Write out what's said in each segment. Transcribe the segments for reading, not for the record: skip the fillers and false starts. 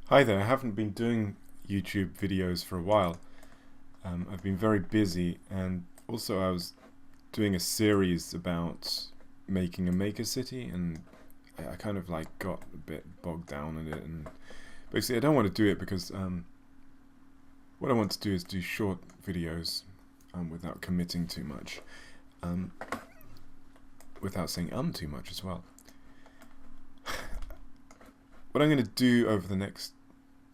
Hi there, I haven't been doing YouTube videos for a while. I've been very busy, and also I was doing a series about making a maker city, and I kind of like got a bit bogged down in it, and basically I don't want to do it because what I want to do is do short videos without committing too much, um, without saying too much as well. What I'm going to do over the next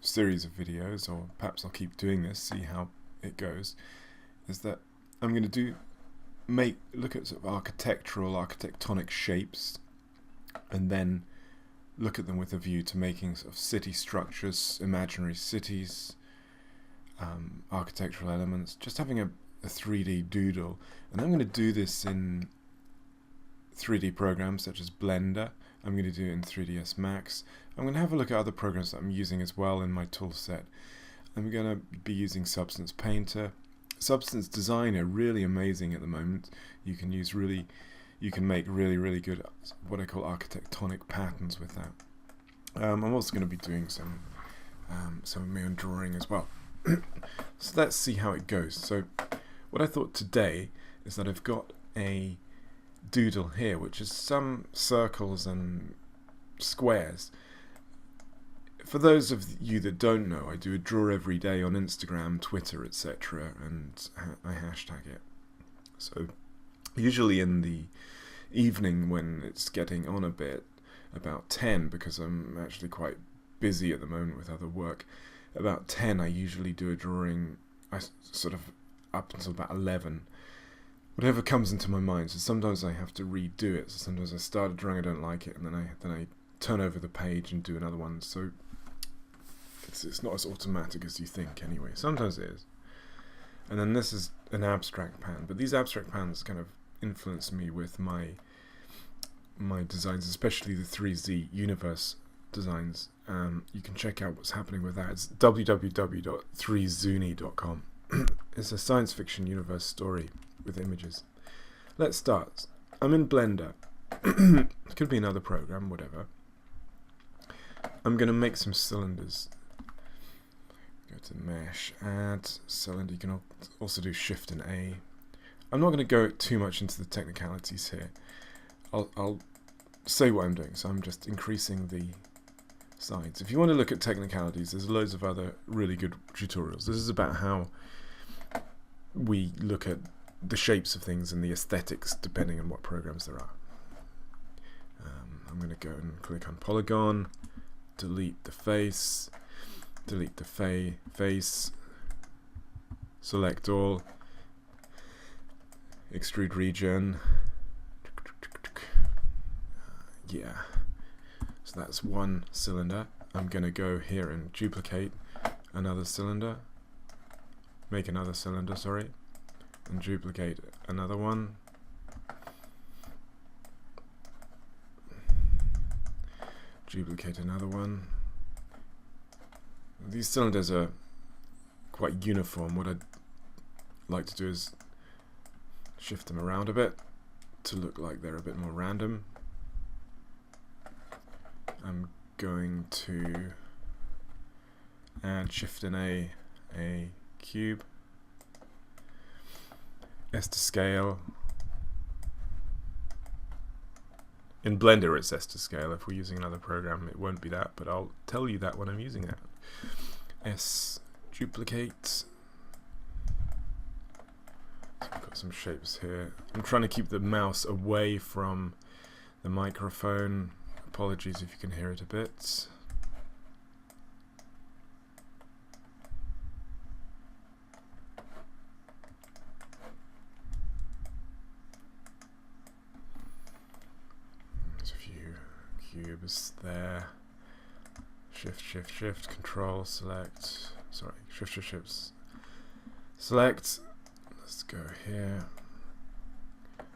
series of videos, or perhaps I'll keep doing this, see how it goes, is that I'm going to look at sort of architectonic shapes, and then look at them with a view to making sort of city structures, imaginary cities, architectural elements, just having a 3D doodle. And I'm going to do this in 3D programs such as Blender. I'm going to do it in 3ds Max. I'm going to have a look at other programs that I'm using as well in my tool set. I'm going to be using Substance Painter. Substance Designer, really amazing at the moment. You can make really good what I call architectonic patterns with that. I'm also going to be doing some of my own drawing as well. So let's see how it goes. So what I thought today is that I've got a doodle here, which is some circles and squares. For those of you that don't know, I do a draw every day on Instagram, Twitter, etc., and I hashtag it. So usually in the evening when it's getting on a bit, about 10, because I'm actually quite busy at the moment with other work, about 10 I usually do a drawing, I sort of up until about 11. Whatever comes into my mind. So sometimes I have to redo it. So sometimes I start a drawing, I don't like it, and then I turn over the page and do another one. So it's not as automatic as you think anyway. Sometimes it is. And then this is an abstract pan, but these abstract pans kind of influence me with my designs, especially the 3Z universe designs. You can check out what's happening with that. It's www.3zuni.com. It's a science fiction universe story with images. Let's start. I'm in Blender. It could be another program, whatever. I'm going to make some cylinders. Go to Mesh, Add, Cylinder. You can also do Shift and A. I'm not going to go too much into the technicalities here. I'll say what I'm doing. So I'm just increasing the sides. If you want to look at technicalities, there's loads of other really good tutorials. This is about how we look at the shapes of things and the aesthetics depending on what programs there are. I'm going to go and click on Polygon, delete the face, delete the face, select all, extrude region. Yeah, so that's one cylinder. I'm going to go here and duplicate another cylinder, make another cylinder, sorry, and duplicate another one. Duplicate another one. These cylinders are quite uniform. What I'd like to do is shift them around a bit to look like they're a bit more random. I'm going to add Shift and a cube. S to scale. In Blender it's S to scale. If we're using another program it won't be that, but I'll tell you that when I'm using that. S, duplicate. So I've got some shapes here. I'm trying to keep the mouse away from the microphone. Apologies if you can hear it a bit. Cubes there. Shift, Control, select. Sorry, Shift. Select. Let's go here.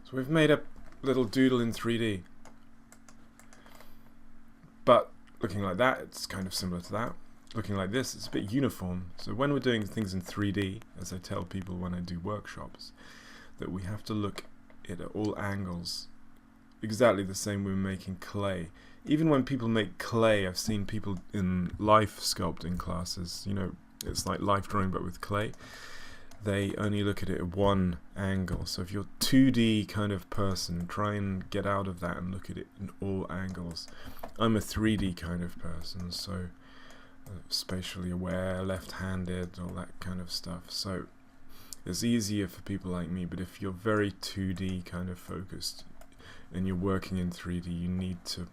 So we've made a little doodle in 3D. But looking like that, it's kind of similar to that. Looking like this, it's a bit uniform. So when we're doing things in 3D, as I tell people when I do workshops, that we have to look at all angles exactly the same when making clay. Even when people make clay, I've seen people in life sculpting classes, it's like life drawing but with clay. They only look at it at one angle. So if you're a 2D kind of person, try and get out of that and look at it in all angles. I'm a 3D kind of person, so spatially aware, left-handed, all that kind of stuff. So it's easier for people like me, but if you're very 2D kind of focused and you're working in 3D, you need to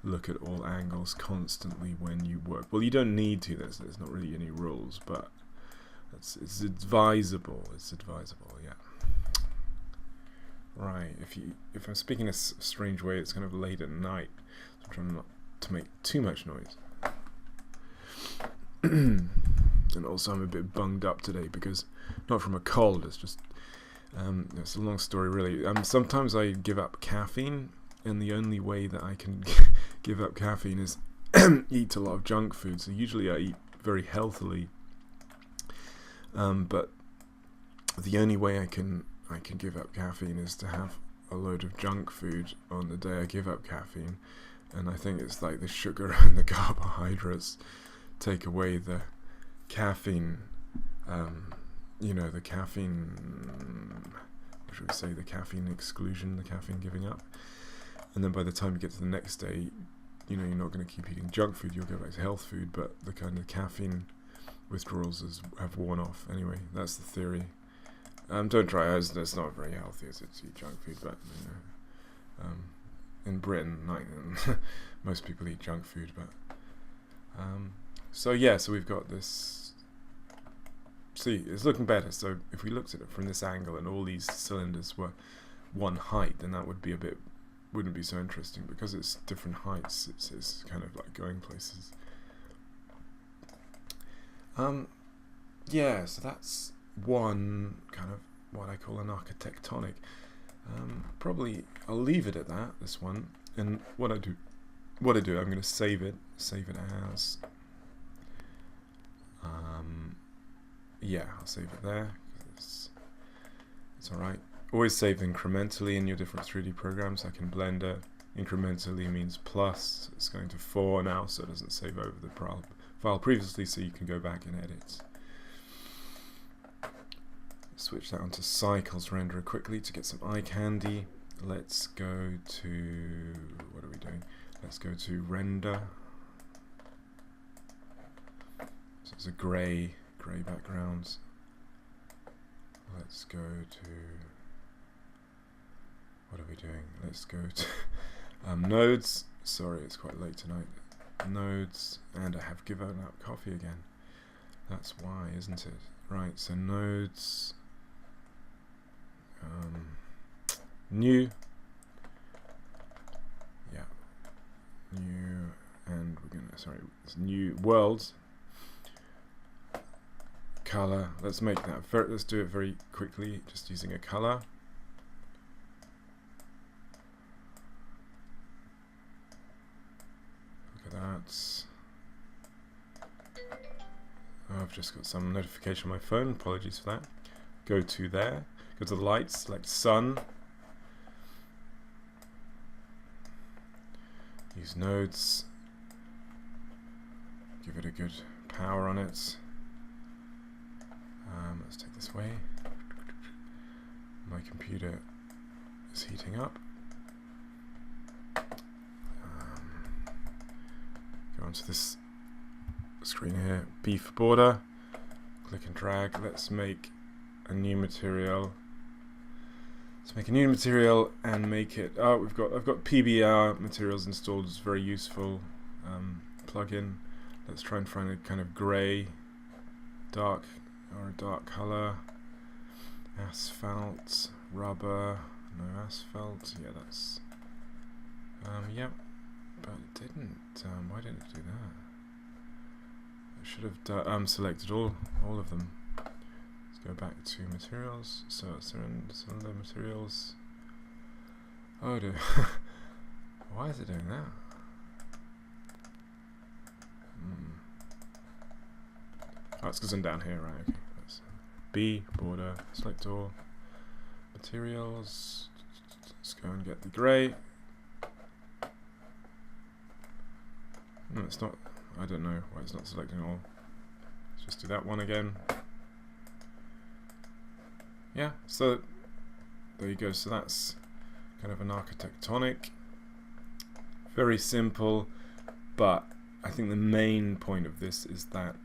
look at all angles constantly when you work. Well, you don't need to, there's not really any rules, but it's advisable. It's advisable, yeah. Right, if I'm speaking in a strange way, it's kind of late at night, so I'm trying not to make too much noise. And also I'm a bit bunged up today because, not from a cold, it's just, it's a long story really. Sometimes I give up caffeine, and the only way that I can give up caffeine is eat a lot of junk food. So usually I eat very healthily, but the only way I can give up caffeine is to have a load of junk food on the day I give up caffeine. And I think it's like the sugar and the carbohydrates take away the caffeine, the caffeine, what should we say, the caffeine exclusion, the caffeine giving up. And then by the time you get to the next day, you're not going to keep eating junk food, you'll go back to health food, but the kind of caffeine withdrawals have worn off. Anyway, that's the theory. Don't try it, it's not very healthy as it's eat junk food, but in Britain, most people eat junk food, but so we've got this. See, it's looking better. So if we looked at it from this angle and all these cylinders were one height, then that wouldn't be so interesting, because it's different heights. It's kind of like going places. So that's one kind of what I call an architectonic. Probably I'll leave it at that, this one. And what I do, I'm going to save it as, I'll save it there. It's alright. Always save incrementally in your different 3D programs, like in Blender. Incrementally means plus, it's going to 4 now, so it doesn't save over the file previously, so you can go back and edit. Switch that onto Cycles Renderer quickly to get some eye candy. Let's go to, what are we doing? Let's go to Render. So it's a grey background. Let's go to, what are we doing? Let's go to nodes. Sorry, it's quite late tonight. Nodes, and I have given up coffee again. That's why, isn't it? Right, so nodes, new, new, and we're gonna, it's new world, color. Let's make that, let's do it very quickly, just using a color. Look at that. Oh, I've just got some notification on my phone, apologies for that. Go to there, go to the lights, select sun. Use nodes. Give it a good power on it. Let's take this away. My computer is heating up. Go onto this screen here, beef border, click and drag. Let's make a new material. Let's make a new material and make it, I've got PBR materials installed. It's very useful plugin. Let's try and find a kind of grey, dark color. Asphalt, rubber, no asphalt. Yeah, that's yep, but it didn't. Why didn't it do that? Should have selected all of them. Let's go back to materials. So cylinder materials. Oh dear. Why is it doing that? Oh, it's because I'm down here, right? Okay. B border. Select all materials. Let's go and get the grey. it's not, I don't know why it's not selecting all. Let's just do that one again. Yeah, so there you go. So that's kind of an architectonic. Very simple, but I think the main point of this is that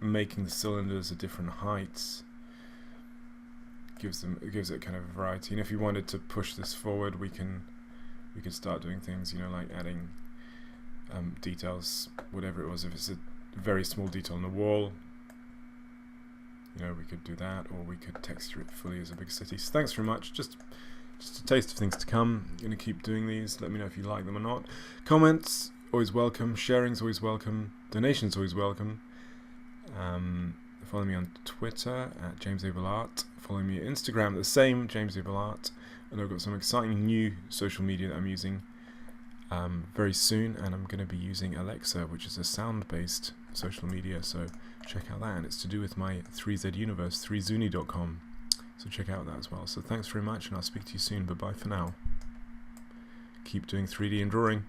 making the cylinders at different heights gives it kind of a variety. And if you wanted to push this forward, we could start doing things, you know, like adding details, whatever it was. If it's a very small detail on the wall, you know, we could do that, or we could texture it fully as a big city. So thanks very much. Just a taste of things to come. I'm going to keep doing these. Let me know if you like them or not. Comments, always welcome. Sharing's always welcome. Donations, always welcome. Follow me on Twitter at JamesAbleArt. Follow me at Instagram, the same, JamesAbleArt. And I've got some exciting new social media that I'm using very soon. And I'm going to be using Alexa, which is a sound-based social media. So check out that. And it's to do with my 3Z universe, 3zuni.com. So check out that as well. So thanks very much, and I'll speak to you soon. Bye-bye for now. Keep doing 3D and drawing.